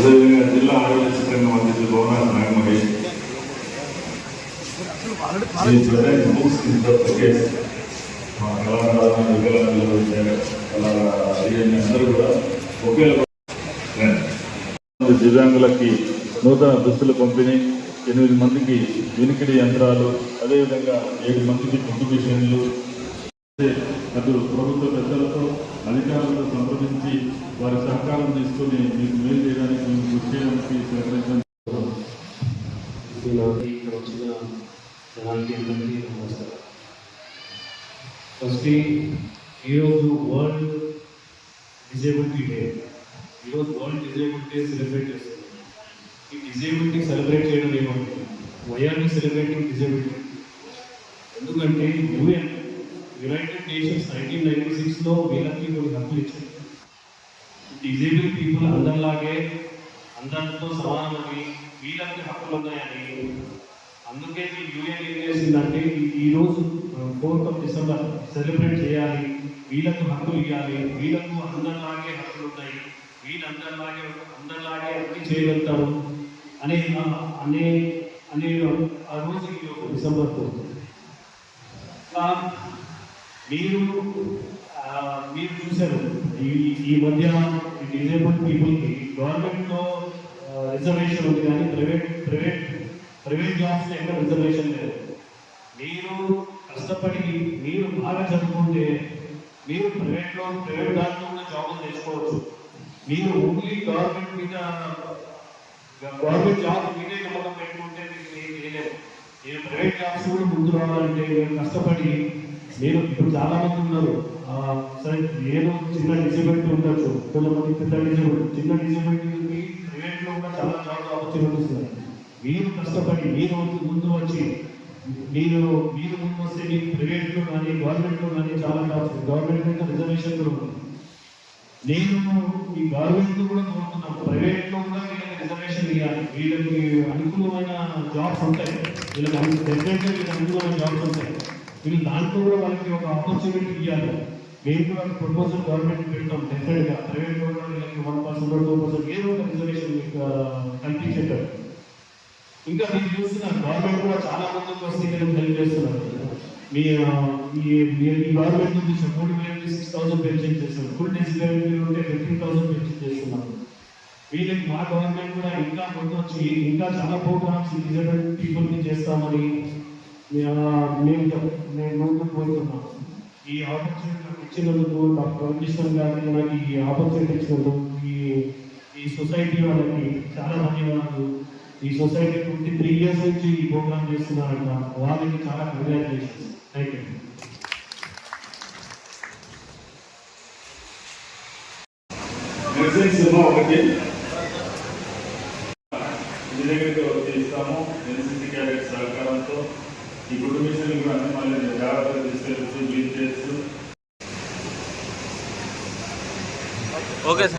అదేవిధంగా జిల్లా ఆరోగ్య శిక్షణ మంత్రి భవన నాగమణి అందరూ కూడా ఒకే దివ్యాంగులకి నూతన దుస్తులు పంపిణీ, 8 మందికి వినికిడి యంత్రాలు, అదేవిధంగా 7 మందికి కాంట్రిబ్యూషన్లు అటు ప్రభుత్వ పెద్దలతో అధికారులతో సంప్రదించి వారి సహకారం తీసుకొని మీకు మేలు చేయడానికి మేము కృషి చేయడానికి సహకరించడం. ఫస్ట్ ఈరోజు వరల్డ్ డిజేబిలిటీ డే. ఈరోజు వరల్డ్ డిజేబిలిటీ డే సెలబ్రేట్ చేస్తున్నాం. ఈ డిజేబిలిటీ సెలబ్రేట్ చేయడం ఏమంటే వైఆర్ని సెలబ్రేటింగ్ డిజేబిలిటీ. ఎందుకంటే యునైటెడ్ నేషన్స్ 1996లో వీళ్ళకి కొన్ని హక్కులు ఇచ్చారు. డిజేబుల్ పీపుల్ అందరిలాగే అందరితో సమానమని, వీళ్ళకి హక్కులు ఉన్నాయని. అందుకే యూఎన్ ఏం చేసిందంటే ఈరోజు 4th డిసెంబర్ సెలబ్రేట్ చేయాలి, వీళ్ళకు హక్కులు ఇవ్వాలి, వీళ్ళకు అందరిలాగే హక్కులు ఉన్నాయి, వీళ్ళందరిలాగే అన్ని చేయగలుగుతారు అనే అనే అనే ఆ రోజు డిసెంబర్ 4th. మీరు చూశారు ఈ మధ్య డిజేబుల్ పీపుల్కి గవర్నమెంట్లో రిజర్వేషన్ ఉంది, కానీ ప్రైవేట్ జాబ్స్లో ఎక్కడ రిజర్వేషన్ లేదు. మీరు కష్టపడి మీరు బాగా చదువుకుంటే మీరు ప్రైవేట్ దాంట్లో ఉన్న జాబులు తెచ్చుకోవచ్చు. మీరు ఓన్లీ గవర్నమెంట్ జాబ్ మీదే నమ్మకం పెట్టుకుంటే మీరు చేయలేదు. మీరు ప్రైవేట్ జాబ్స్ కూడా ముందు రావాలంటే మీరు కష్టపడి, నేను ఇప్పుడు చాలా మంది ఉన్నారు సరే నేను చిన్న డిజేబిలిటీ ఉండొచ్చు, కొంతమంది పెద్ద డిజేబిలిటీ, చిన్న డిజేబిలిటీకి ప్రైవేట్లో కూడా చాలా జాబ్ ఆపర్చునిటీస్ ఉన్నాయి. మీరు కష్టపడి మీరు ముందు వచ్చి మీరు ముందు వస్తే మీకు ప్రైవేట్లో కానీ గవర్నమెంట్లో కానీ చాలా జాబ్స్, గవర్నమెంట్ మీద రిజర్వేషన్ కూడా ఉంది. నేను ఈ గవర్నమెంట్ కూడా కోరుతున్నాను, ప్రైవేట్లో కూడా వీళ్ళకి రిజర్వేషన్ ఇవ్వాలి. వీళ్ళకి అనుకూలమైన జాబ్స్ ఉంటాయి, వీళ్ళకి అనుకూలమైన జాబ్స్ ఉంటాయి. వీళ్ళు దాంట్లో కూడా వాళ్ళకి ఒక ఆపర్చునిటీ ఇవ్వాలి. మేము కూడా ప్రపోజల్ గవర్నమెంట్ పెడతాం. డెఫినెట్గా ప్రైవేట్లో కూడా వీళ్ళకి 1% 2% ఏదో ఒక రిజర్వేషన్ కల్పించేటారు. ఇంకా మీరు చూస్తున్నారు గవర్నమెంట్ కూడా చాలా మందికి వస్తే హెల్ప్ చేస్తున్నారు. ఈ గవర్నమెంట్ నుంచి 3,000 6,000 పెన్షన్ చేస్తున్నారు. ఫుల్ డిజిబిలిటీ ఉంటే 15,000 పెన్షన్ చేస్తున్నారు. వీళ్ళకి మా గవర్నమెంట్ కూడా ఇంకా ముందు వచ్చి ఇంకా చాలా ప్రోగ్రామ్స్ డిజేబుల్ పీపుల్కి చేస్తామని నేను ముందుకు పోతున్నాను. ఈ ఆపర్చునిటీ ఇచ్చినందుకు డాక్టర్ కమిషనర్ గారికి నాకు ఈ ఆపర్చునిటీ ఇచ్చినందుకు ఈ సొసైటీ వాళ్ళకి చాలా ధన్యవాదాలు. ఈ సొసైటీ 23 years నుంచి ఈ ప్రోగ్రామ్ చేస్తున్నారంట, వాళ్ళకి చాలా కంగ్రాచులేషన్స్. Thank you. ఒకటి ఇంటి దగ్గరికి వచ్చి ఇస్తాము. ఎన్సిసి క్యాడెట్ సహకారంతో ఈ కుటుంబీసులు కూడా అన్ని మళ్ళీ జాగ్రత్తగా తీసుకెళ్ళచ్చు, లీడ్ చేయొచ్చు. Okay sir.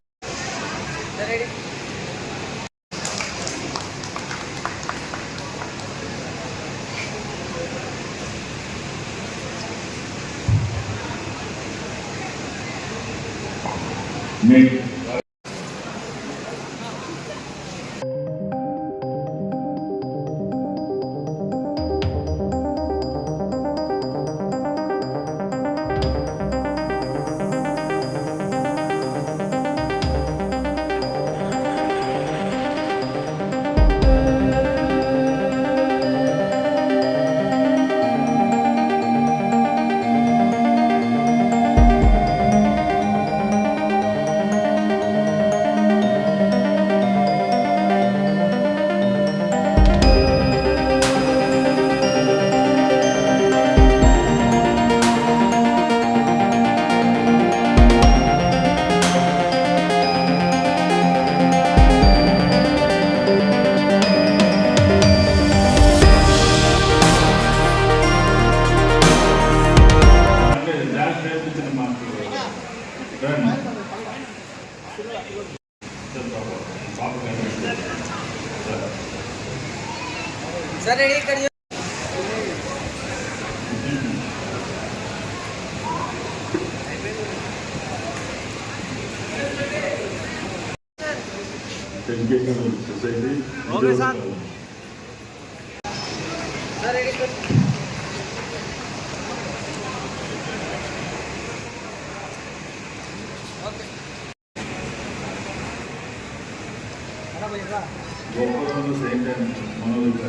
सर रेडी करिए। Educational society okay sir. గొప్ప సేమ్ టైం మనోజ్